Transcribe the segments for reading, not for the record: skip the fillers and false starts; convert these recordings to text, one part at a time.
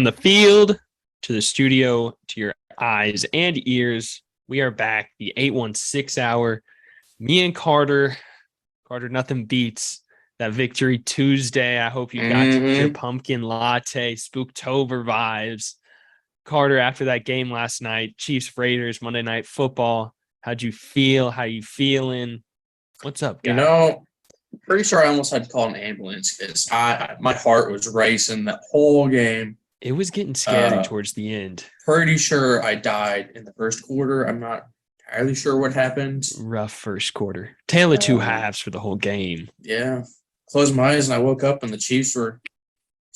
the field to the studio to your eyes and ears, we are back. The 816 hour. Me and Carter. Carter, nothing beats that Victory Tuesday. I hope you got to get your pumpkin latte, Spooktober vibes. Carter, after that game last night, Chiefs Raiders, Monday Night Football. How'd you feel? How you feeling? What's up, guy? Pretty sure I almost had to call an ambulance because my heart was racing that whole game. It was getting scary towards the end. Pretty sure I died in the first quarter. I'm not entirely sure what happened. Rough first quarter. Tale of two halves for the whole game. Yeah. Closed my eyes and I woke up and the Chiefs were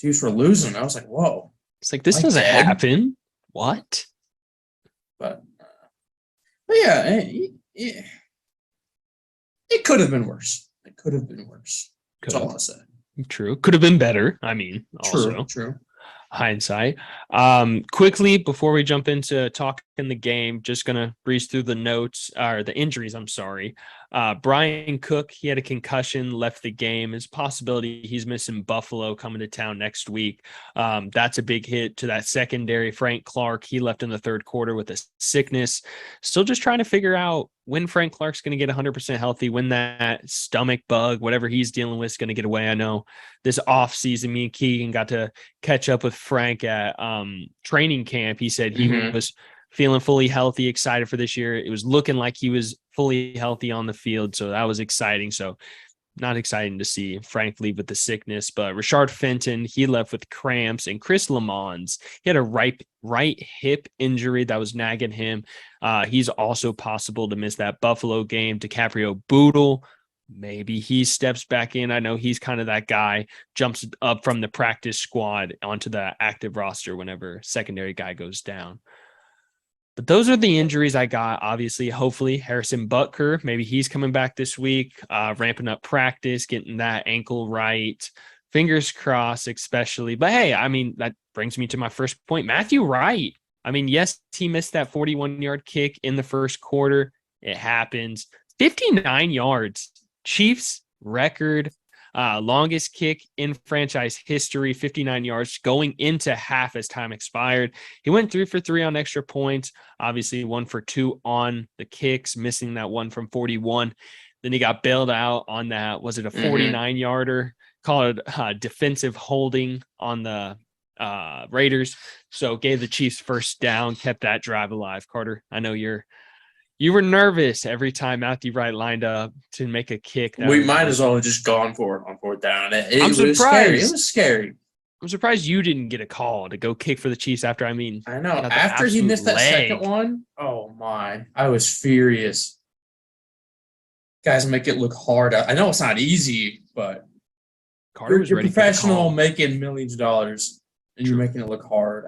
losing. I was like, whoa. It's like, this doesn't happen. What? But yeah, it could have been worse. It could have been worse. That's all I'll say. True. Could have been better. I mean, also. True. Hindsight. Quickly, before we jump into talking the game, just going to breeze through the notes, or the injuries, I'm sorry. Brian Cook, he had a concussion, left the game. It's a possibility he's missing Buffalo coming to town next week. That's a big hit to that secondary. Frank Clark, he left in the third quarter with a sickness. Still just trying to figure out when Frank Clark's going to get 100% healthy, when that stomach bug, whatever he's dealing with, is going to get away. I know this offseason, me and Keegan got to catch up with Frank at training camp. He said he was feeling fully healthy, excited for this year. It was looking like he was fully healthy on the field, so that was exciting. So not exciting to see Frank leave with the sickness, but Rashard Fenton, he left with cramps, and Chris Lamons, he had a right hip injury that was nagging him. He's also possible to miss that Buffalo game. DiCaprio Boodle, maybe he steps back in. I know he's kind of that guy, jumps up from the practice squad onto the active roster whenever secondary guy goes down. But those are the injuries I got. Obviously, hopefully, Harrison Butker, maybe he's coming back this week, ramping up practice, getting that ankle right. Fingers crossed, especially. But hey, I mean, that brings me to my first point. Matthew Wright. I mean, yes, he missed that 41-yard kick in the first quarter. It happens. 59 yards. Chiefs record. Longest kick in franchise history, 59 yards going into half as time expired. He went 3 for 3 on extra points, obviously 1 for 2 on the kicks, missing that one from 41. Then he got bailed out on that. Was it a 49-yarder? Call it defensive holding on the Raiders. So gave the Chiefs first down, kept that drive alive. Carter, I know you were nervous every time Matthew Wright lined up to make a kick. We might as well have just gone for it on fourth down. I'm surprised. It was scary. I'm surprised you didn't get a call to go kick for the Chiefs after, I know. After he missed that second one, oh my. I was furious. Guys make it look hard. I know it's not easy, but Carter was you're ready professional making millions of dollars, and you're making it look hard.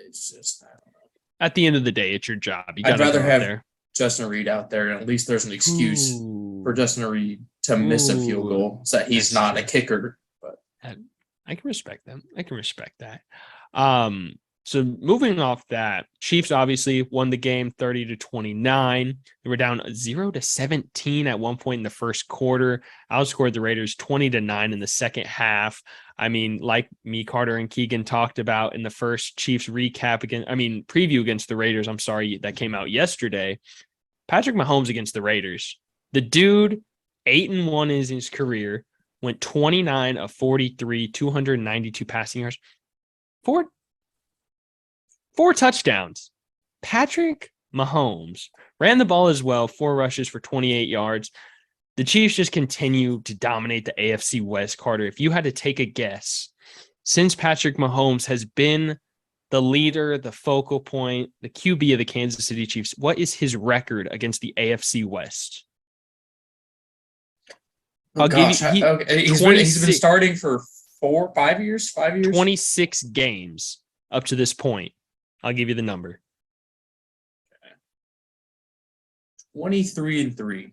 It's just, I don't know. At the end of the day, it's your job. I'd rather have Justin Reed out there, and at least there's an excuse for Justin Reed to miss a field goal, so that he's not a kicker. But I can respect them. I can respect that. So moving off that, Chiefs obviously won the game 30-29. They were down 0-17 at one point in the first quarter. Outscored the Raiders 20-9 in the second half. I mean, like me, Carter, and Keegan talked about in the first Chiefs preview against the Raiders, that came out yesterday. Patrick Mahomes against the Raiders. The dude, 8-1 in his career, went 29 of 43, 292 passing yards. Four touchdowns. Patrick Mahomes ran the ball as well, 4 rushes for 28 yards. The Chiefs just continue to dominate the AFC West. Carter, if you had to take a guess, since Patrick Mahomes has been the leader, the focal point, the QB of the Kansas City Chiefs, what is his record against the AFC West? He's been starting for 5 years. 26 games up to this point. I'll give you the number. 23-3.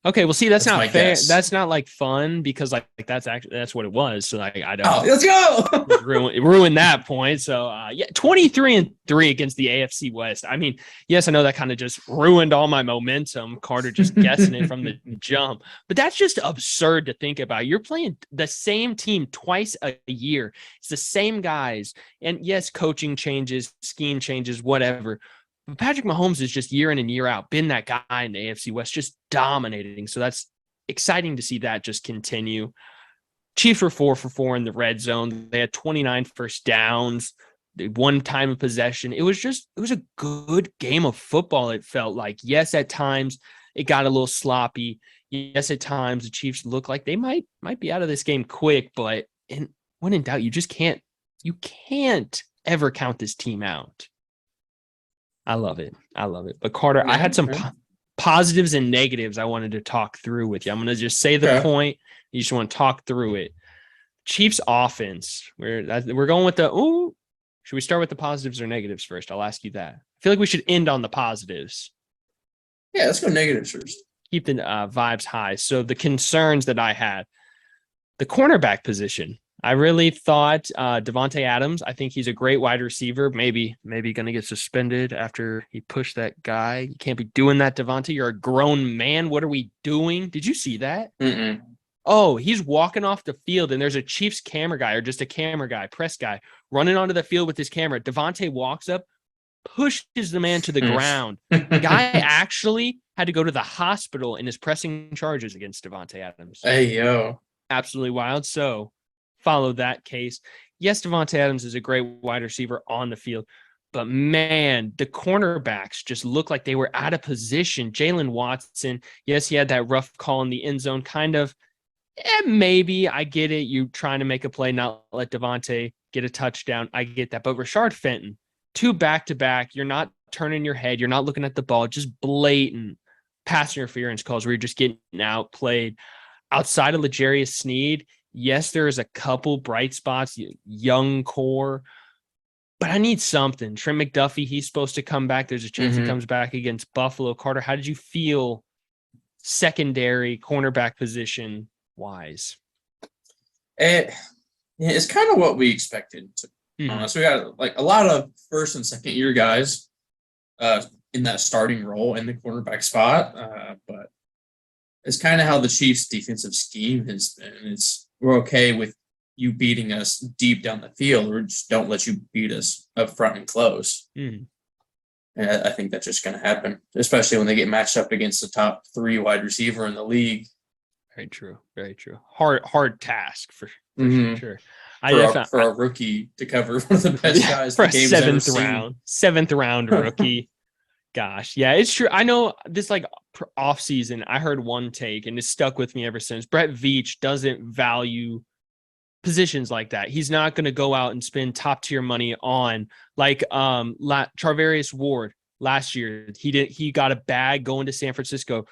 Okay, well, see, that's not fair. Guess. That's not like fun because like that's what it was. So like I don't. Oh, let's go. ruin that point. So yeah, 23-3 against the AFC West. I mean, yes, I know that kind of just ruined all my momentum. Carter just guessing it from the jump, but that's just absurd to think about. You're playing the same team twice a year. It's the same guys, and yes, coaching changes, scheme changes, whatever. Patrick Mahomes is just year in and year out been that guy in the AFC West, just dominating. So that's exciting to see that just continue. Chiefs were 4 for 4 in the red zone. They had 29 first downs, one time of possession. It was a good game of football. It felt like, yes, at times it got a little sloppy. Yes, at times the Chiefs look like they might be out of this game quick, but when in doubt, you can't ever count this team out. I love it. But Carter, I had some positives and negatives I wanted to talk through with you. I'm going to just say the point. You just want to talk through it. Chiefs offense. We're going with should we start with the positives or negatives first? I'll ask you that. I feel like we should end on the positives. Yeah, let's go negatives first. Keep the vibes high. So the concerns that I had, the cornerback position. I really thought Davante Adams, I think he's a great wide receiver. Maybe going to get suspended after he pushed that guy. You can't be doing that, Davante. You're a grown man. What are we doing? Did you see that? Mm-mm. Oh, he's walking off the field, and there's a Chiefs camera guy or just a camera guy, press guy, running onto the field with his camera. Davante walks up, pushes the man to the ground. The guy actually had to go to the hospital and is pressing charges against Davante Adams. Hey, yo. Absolutely wild. So, follow that case. Yes, Davante Adams is a great wide receiver on the field, but man, the cornerbacks just look like they were out of position. Jalen Watson, yes, he had that rough call in the end zone, kind of. Maybe I get it. You trying to make a play, not let Davante get a touchdown. I get that. But Rashard Fenton, 2 back-to-back, you're not turning your head. You're not looking at the ball. Just blatant pass interference calls where you're just getting outplayed. Outside of L'Jarius Sneed, yes, there is a couple bright spots, young core, but I need something. Trent McDuffie, he's supposed to come back. There's a chance he comes back against Buffalo. Carter, how did you feel secondary cornerback position wise? It's kind of what we expected, to be honest. We got like a lot of first and second year guys in that starting role in the cornerback spot, but it's kind of how the Chiefs' defensive scheme has been. We're okay with you beating us deep down the field, or just don't let you beat us up front and close. And I think that's just going to happen, especially when they get matched up against the top 3 wide receiver in the league. Very true. Very true. Hard task for sure. For a rookie to cover one of the best guys for a seventh round rookie. Gosh, yeah, it's true. I know this like off season, I heard one take and it's stuck with me ever since. Brett Veach doesn't value positions like that. He's not going to go out and spend top tier money on like Charvarius Ward last year. He got a bag going to San Francisco.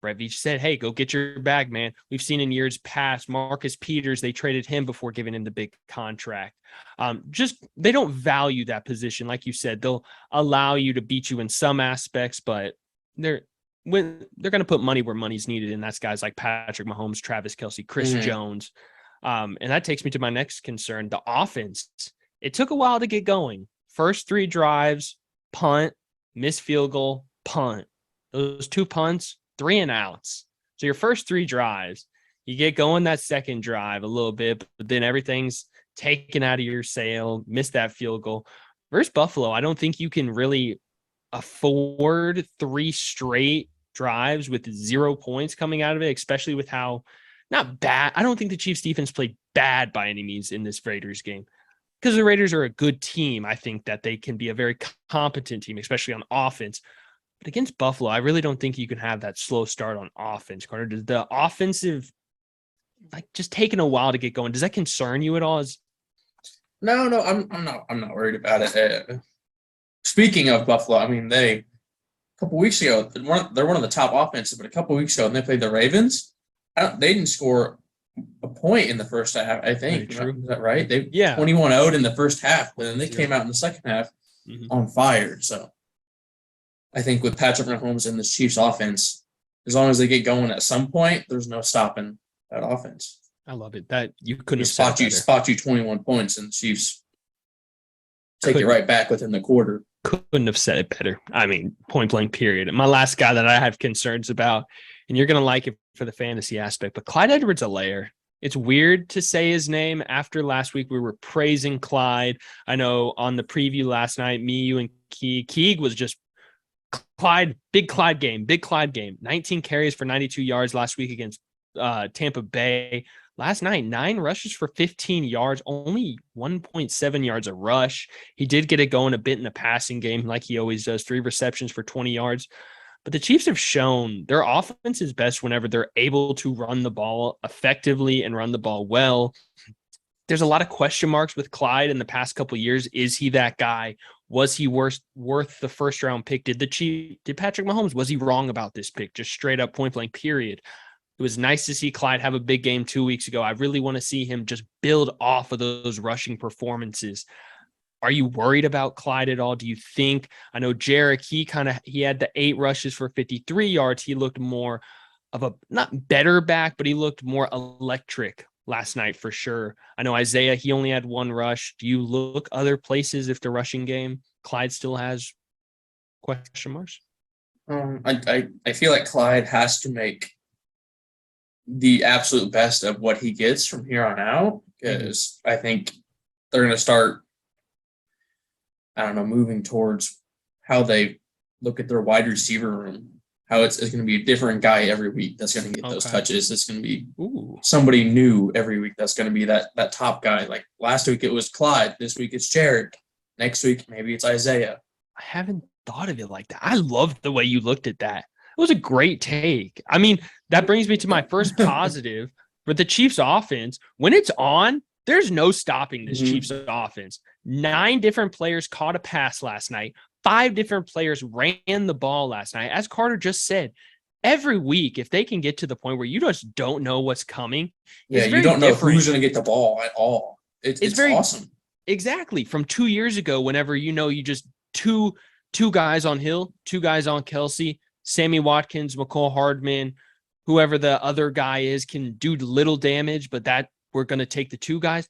Brett Veach said, hey, go get your bag, man. We've seen in years past, Marcus Peters, they traded him before giving him the big contract. They don't value that position. Like you said, they'll allow you to beat you in some aspects, but they're going to put money where money's needed. And that's guys like Patrick Mahomes, Travis Kelce, Chris Jones. And that takes me to my next concern, the offense. It took a while to get going. First 3 drives, punt, missed field goal, punt. Those 2 punts, 3 and outs. So your first 3 drives, you get going that second drive a little bit, but then everything's taken out of your sail, missed that field goal. Versus Buffalo, I don't think you can really afford 3 straight drives with 0 points coming out of it, especially with how not bad. I don't think the Chiefs defense played bad by any means in this Raiders game because the Raiders are a good team. I think that they can be a very competent team, especially on offense. But against Buffalo, I really don't think you can have that slow start on offense. Carter, does the offensive just taking a while to get going? Does that concern you at all? No, I'm not worried about it. Speaking of Buffalo, I mean, a couple weeks ago, they're one of the top offenses, but a couple weeks ago, when they played the Ravens, they didn't score a point in the first half, I think. Is that right? They 21-0'd in the first half, but then they came out in the second half on fire. So I think with Patrick Mahomes and the Chiefs offense, as long as they get going at some point, there's no stopping that offense. I love it. That you couldn't have spot you 21 points, and the Chiefs take it right back within the quarter. Couldn't have said it better. I mean, point blank, period. My last guy that I have concerns about, and you're going to like it for the fantasy aspect, but Clyde Edwards-Helaire. It's weird to say his name after last week. We were praising Clyde. I know on the preview last night, me, you, and Keeg was just Clyde, big Clyde game. 19 carries for 92 yards last week against Tampa Bay. Last night, 9 rushes for 15 yards, only 1.7 yards a rush. He did get it going a bit in the passing game like he always does, 3 receptions for 20 yards. But the Chiefs have shown their offense is best whenever they're able to run the ball effectively and run the ball well. There's a lot of question marks with Clyde in the past couple of years. Is he that guy? Was he worth the first round pick? Did Patrick Mahomes, was he wrong about this pick? Just straight up point blank, period. It was nice to see Clyde have a big game 2 weeks ago. I really want to see him just build off of those rushing performances. Are you worried about Clyde at all? Do you think, I know Jarek, he had the 8 rushes for 53 yards. He looked more of a, not better back, but he looked more electric last night for sure. I know Isaiah, he only had 1 rush. Do you look other places if the rushing game, Clyde still has question marks? I feel like Clyde has to make the absolute best of what he gets from here on out, because I think they're going to start, moving towards how they look at their wide receiver room, how it's going to be a different guy every week that's going to get those touches. It's going to be somebody new every week that's going to be that top guy. Like last week it was Clyde. This week it's Jarek. Next week maybe it's Isaiah. I haven't thought of it like that. I love the way you looked at that. It was a great take. I mean, that brings me to my first positive for the Chiefs offense. When it's on, there's no stopping this Chiefs offense. 9 different players caught a pass last night. 5 different players ran the ball last night. As Carter just said, every week, if they can get to the point where you just don't know what's coming. Yeah, you don't know who's going to get the ball at all. It's very awesome. Exactly. From 2 years ago, whenever you just two guys on Hill, 2 guys on Kelsey, Sammy Watkins, McCole Hardman, whoever the other guy is can do little damage, but that we're going to take the 2 guys.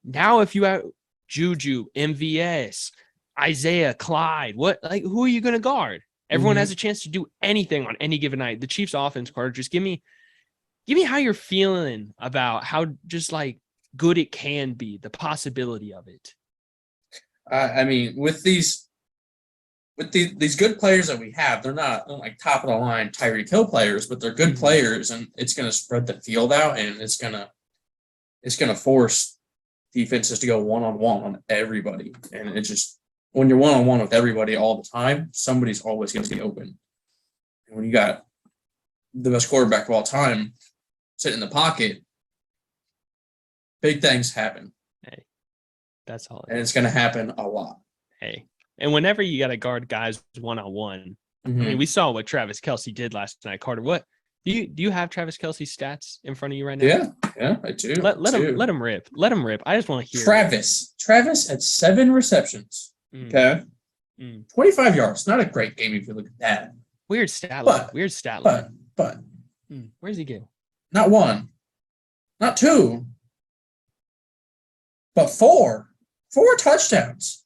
Now, if you have Juju, MVS, Isaiah, Clyde, who are you going to guard? Everyone has a chance to do anything on any given night. The Chiefs offense, Carter, just give me how you're feeling about how just like good it can be, the possibility of it. I mean, with these good players that we have, they're not like top of the line Tyreek Hill players, but they're good players, and it's going to spread the field out, and it's going to force defenses to go one-on-one on everybody. And it's just, when you're one-on-one with everybody all the time, somebody's always going to be open. And when you got the best quarterback of all time sitting in the pocket, big things happen. Hey, that's all. And it's going to happen a lot. Hey, and whenever you got to guard guys one-on-one, I mean, we saw what Travis Kelce did last night. Carter, what? Do you have Travis Kelce's stats in front of you right now? Yeah, I do. Let him rip. Let him rip. I just want to hear Travis had 7 receptions. Okay. 25 yards. Not a great game if you look at that. Weird stat line. But where's he go? Not 1, not 2, but 4. 4 touchdowns.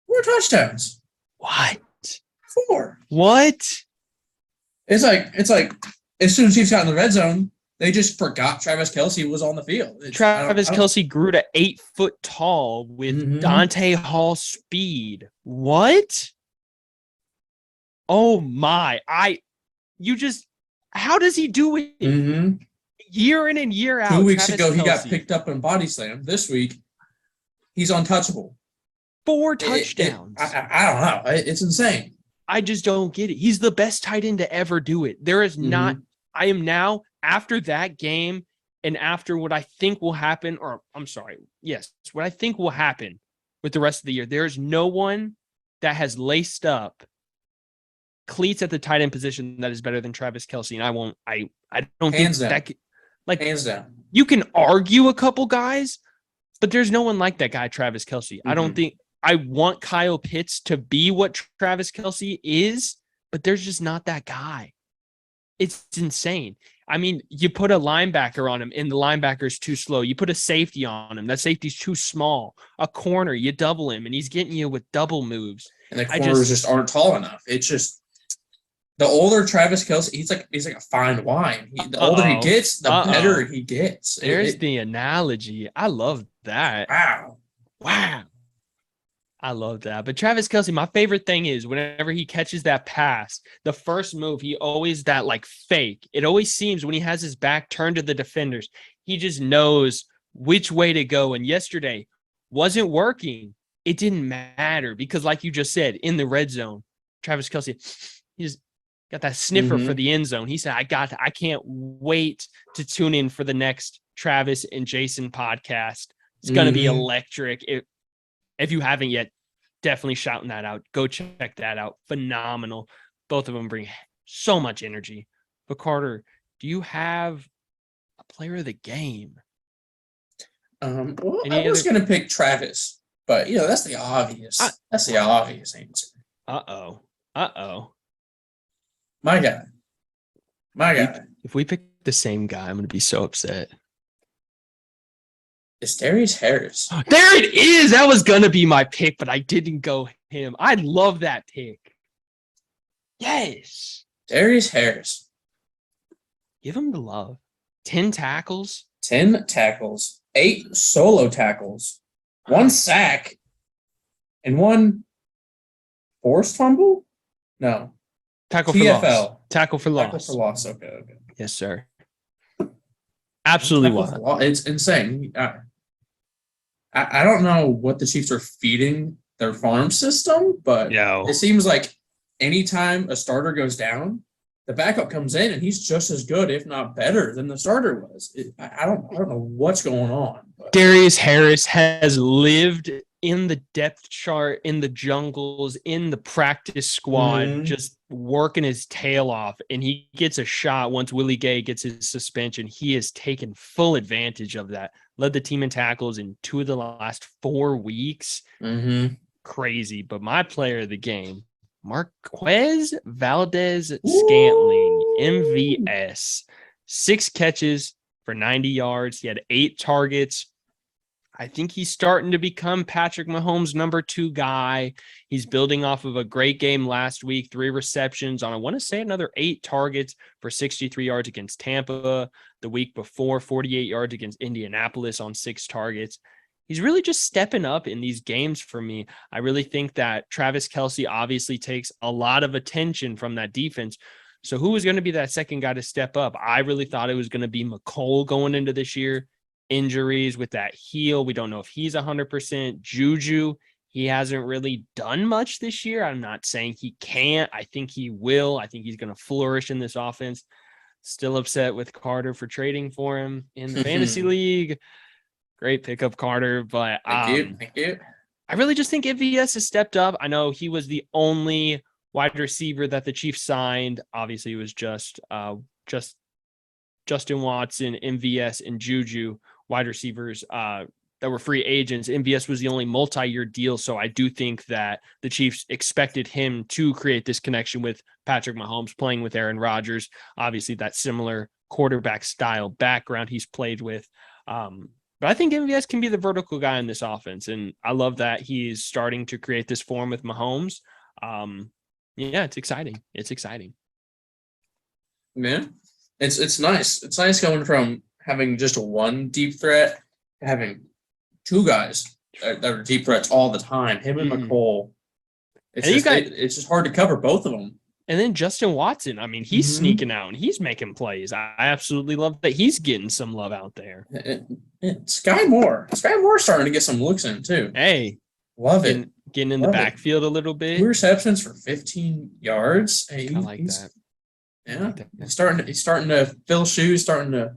4 touchdowns. What? 4. What? It's like as soon as he's got in the red zone, they just forgot Travis Kelce was on the field. Travis Kelce grew to 8 foot tall with Dante Hall speed. What? Oh my! How does he do it? Year in and year out. 2 weeks ago, he got picked up in body slam. This week, he's untouchable. 4 touchdowns. I don't know. It's insane. I just don't get it. He's the best tight end to ever do it. There is not. I am now, after that game and after what I think will happen, or I'm sorry, yes, what I think will happen with the rest of the year, there's no one that has laced up cleats at the tight end position that is better than Travis Kelce. And I don't Hands think down. that, like, Hands down. You can argue a couple guys, but there's no one like that guy, Travis Kelce. I don't think. I want Kyle Pitts to be what Travis Kelce is, but there's just not that guy. It's insane. I mean, you put a linebacker on him and the linebacker's too slow. You put a safety on him. That safety's too small. A corner, you double him and he's getting you with double moves. And the corners just aren't tall enough. It's just the older Travis Kelce, he's like a fine wine. The older he gets, the better he gets. There's the analogy. I love that. Wow. I love that. But Travis Kelce, my favorite thing is whenever he catches that pass, the first move, he always that like fake. It always seems when he has his back turned to the defenders, he just knows which way to go. And yesterday wasn't working. It didn't matter because like you just said, in the red zone, Travis Kelce, he just got that sniffer for the end zone. He said, I can't wait to tune in for the next Travis and Jason podcast. It's going to be electric. If you haven't yet, definitely shouting that out. Go check that out. Phenomenal. Both of them bring so much energy. But Carter, do you have a player of the game? Well, I was going to pick Travis, but that's the obvious. That's the obvious answer. Uh-oh. My guy. If we pick the same guy, I'm going to be so upset. It's Darius Harris. There it is. That was going to be my pick, but I didn't go him. I love that pick. Yes. Darius Harris. Give him the love. 10 tackles. 10 tackles. 8 solo tackles. 1 sack. And 1 forced fumble? No. Tackle for loss. Tackle for loss. Tackle for loss. Okay. Yes, sir. Absolutely wild. It's insane. I don't know what the Chiefs are feeding their farm system, but it seems like anytime a starter goes down, the backup comes in and he's just as good, if not better, than the starter was. I don't know what's going on. But. Darius Harris has lived in the depth chart, in the jungles, in the practice squad, just working his tail off, and he gets a shot once Willie Gay gets his suspension. He has taken full advantage of that. Led the team in tackles in 2 of the last 4 weeks. Crazy. But my player of the game, Marquez Valdes-Scantling, MVS. 6 catches for 90 yards. He had 8 targets. I think he's starting to become Patrick Mahomes' number 2 guy. He's building off of a great game last week, 3 receptions on, I want to say, another 8 targets for 63 yards against Tampa. The week before, 48 yards against Indianapolis on 6 targets. He's really just stepping up in these games for me. I really think that Travis Kelce obviously takes a lot of attention from that defense. So who was going to be that second guy to step up? I really thought it was going to be McCole going into this year. Injuries with that heel. We don't know if he's 100%. Juju, he hasn't really done much this year. I'm not saying he can't. I think he will. I think he's going to flourish in this offense. Still upset with Carter for trading for him in the fantasy league. Great pickup, Carter. But Thank you. I really just think MVS has stepped up. I know he was the only wide receiver that the Chiefs signed. Obviously, it was just Justin Watson, MVS, and Juju, wide receivers that were free agents. MVS was the only multi-year deal, so I do think that the Chiefs expected him to create this connection with Patrick Mahomes, playing with Aaron Rodgers. Obviously, that similar quarterback style background he's played with. But I think MVS can be the vertical guy in this offense, and I love that he's starting to create this form with Mahomes. It's exciting. It's exciting. Man, it's nice. It's nice going from having just 1 deep threat to having 2 guys that are deep threats all the time. Him and McCole. It's just hard to cover both of them. And then Justin Watson, I mean, he's sneaking out and he's making plays. I absolutely love that he's getting some love out there. Sky Moore starting to get some looks in too. Hey, love it. Getting in the backfield a little bit. 2 receptions for 15 yards. I like that. Yeah, he's starting to fill shoes, starting to,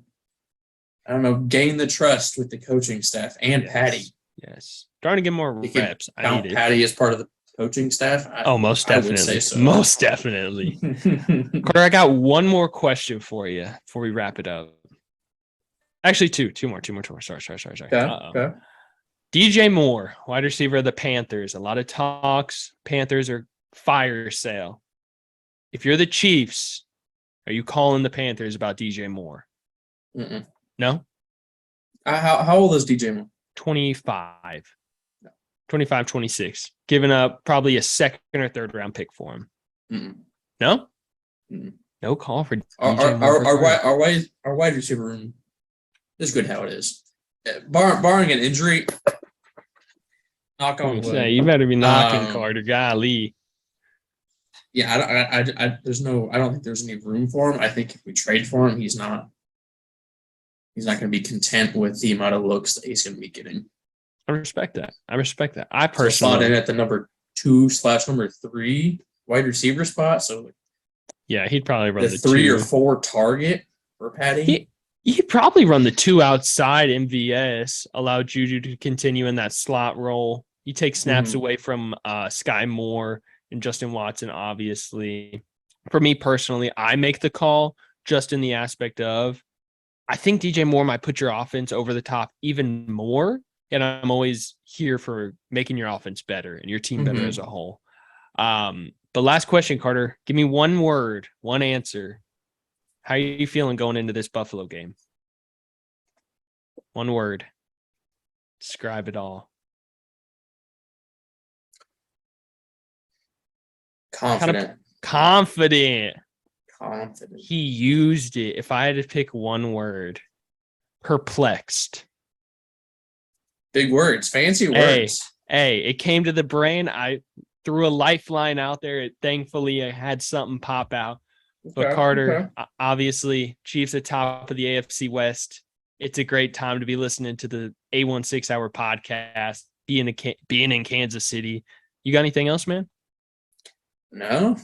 I don't know, gain the trust with the coaching staff and Patty. Yes, starting to get more reps. I need Patty as part of the coaching staff. Most definitely. I would say so. Most definitely. Carter, I got one more question for you before we wrap it up. Actually, two more. Sorry. Okay. DJ Moore, wide receiver of the Panthers. A lot of talks. Panthers are fire sale. If you're the Chiefs, Are you calling the Panthers about DJ Moore? Mm-mm. No? How old is DJ Moore? 25. No. 25, 26. Giving up probably a second or third round pick for him. Mm-mm. No? Mm-mm. No call for DJ Moore. Our wide receiver room is good how it is. Barring an injury, knock on wood. You better be knocking, Carter. Golly. Yeah, I don't think there's any room for him. I think if we trade for him, he's not going to be content with the amount of looks that he's going to be getting. I respect that. I personally slot in at the number 2/number 3 wide receiver spot. So yeah, he'd probably run the 3 2 or 4 target for Patty. He'd probably run the 2 outside MVS, allow Juju to continue in that slot role. You take snaps away from Sky Moore and Justin Watson, obviously. For me personally, I make the call just in the aspect of I think DJ Moore might put your offense over the top even more. And I'm always here for making your offense better and your team better as a whole. But last question, Carter, give me one word, one answer. How are you feeling going into this Buffalo game? One word. Describe it all. Confident. Confident. Confident. He used it. If I had to pick one word, perplexed. Big words, fancy words. Hey, it came to the brain. I threw a lifeline out there. Thankfully, I had something pop out. But Carter, obviously, Chiefs at top of the AFC West. It's a great time to be listening to the A1 6-hour podcast, being in Kansas City. You got anything else, man? No.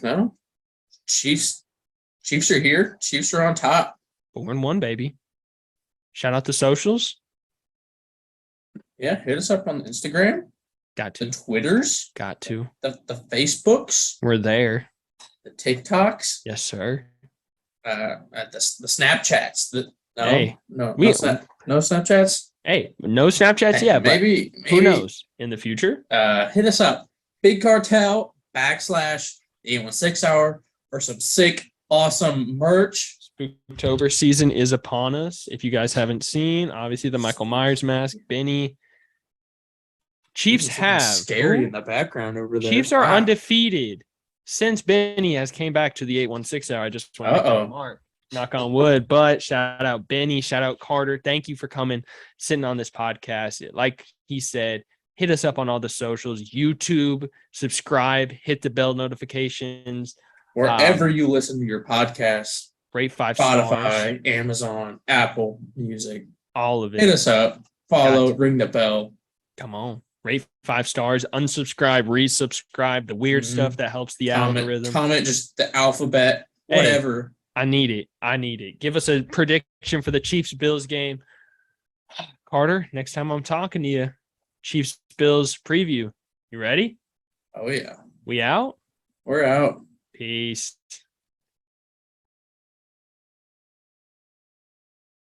Chiefs are here. Chiefs are on top. 4-1, baby. Shout out the socials. Yeah, hit us up on Instagram. Got to. The Twitters. Got to. The Facebooks. We're there. The TikToks. Yes, sir. At the Snapchats. No Snapchats. Hey, no Snapchats yet. Maybe who knows in the future? Hit us up. Big Cartel / A1 6-hour for some sick, awesome merch. Spooktober season is upon us. If you guys haven't seen, obviously the Michael Myers mask, Benny. Chiefs have scary in the background over there. Chiefs are undefeated since Benny has came back to the 816 hour. I just want to make a mark. Knock on wood. But shout out Benny, shout out Carter. Thank you for coming, sitting on this podcast. Like he said, hit us up on all the socials, YouTube, subscribe, hit the bell notifications. Wherever you listen to your podcast. Rate 5 Spotify, stars. Amazon, Apple Music. All of it. Hit us up. Follow, ring the bell. Come on. Rate 5 stars, unsubscribe, resubscribe, the weird stuff that helps the algorithm. Comment just the alphabet, whatever. Hey, I need it. Give us a prediction for the Chiefs-Bills game. Carter, next time I'm talking to you, Chiefs-Bills preview. You ready? Oh, yeah. We out? We're out. Peace.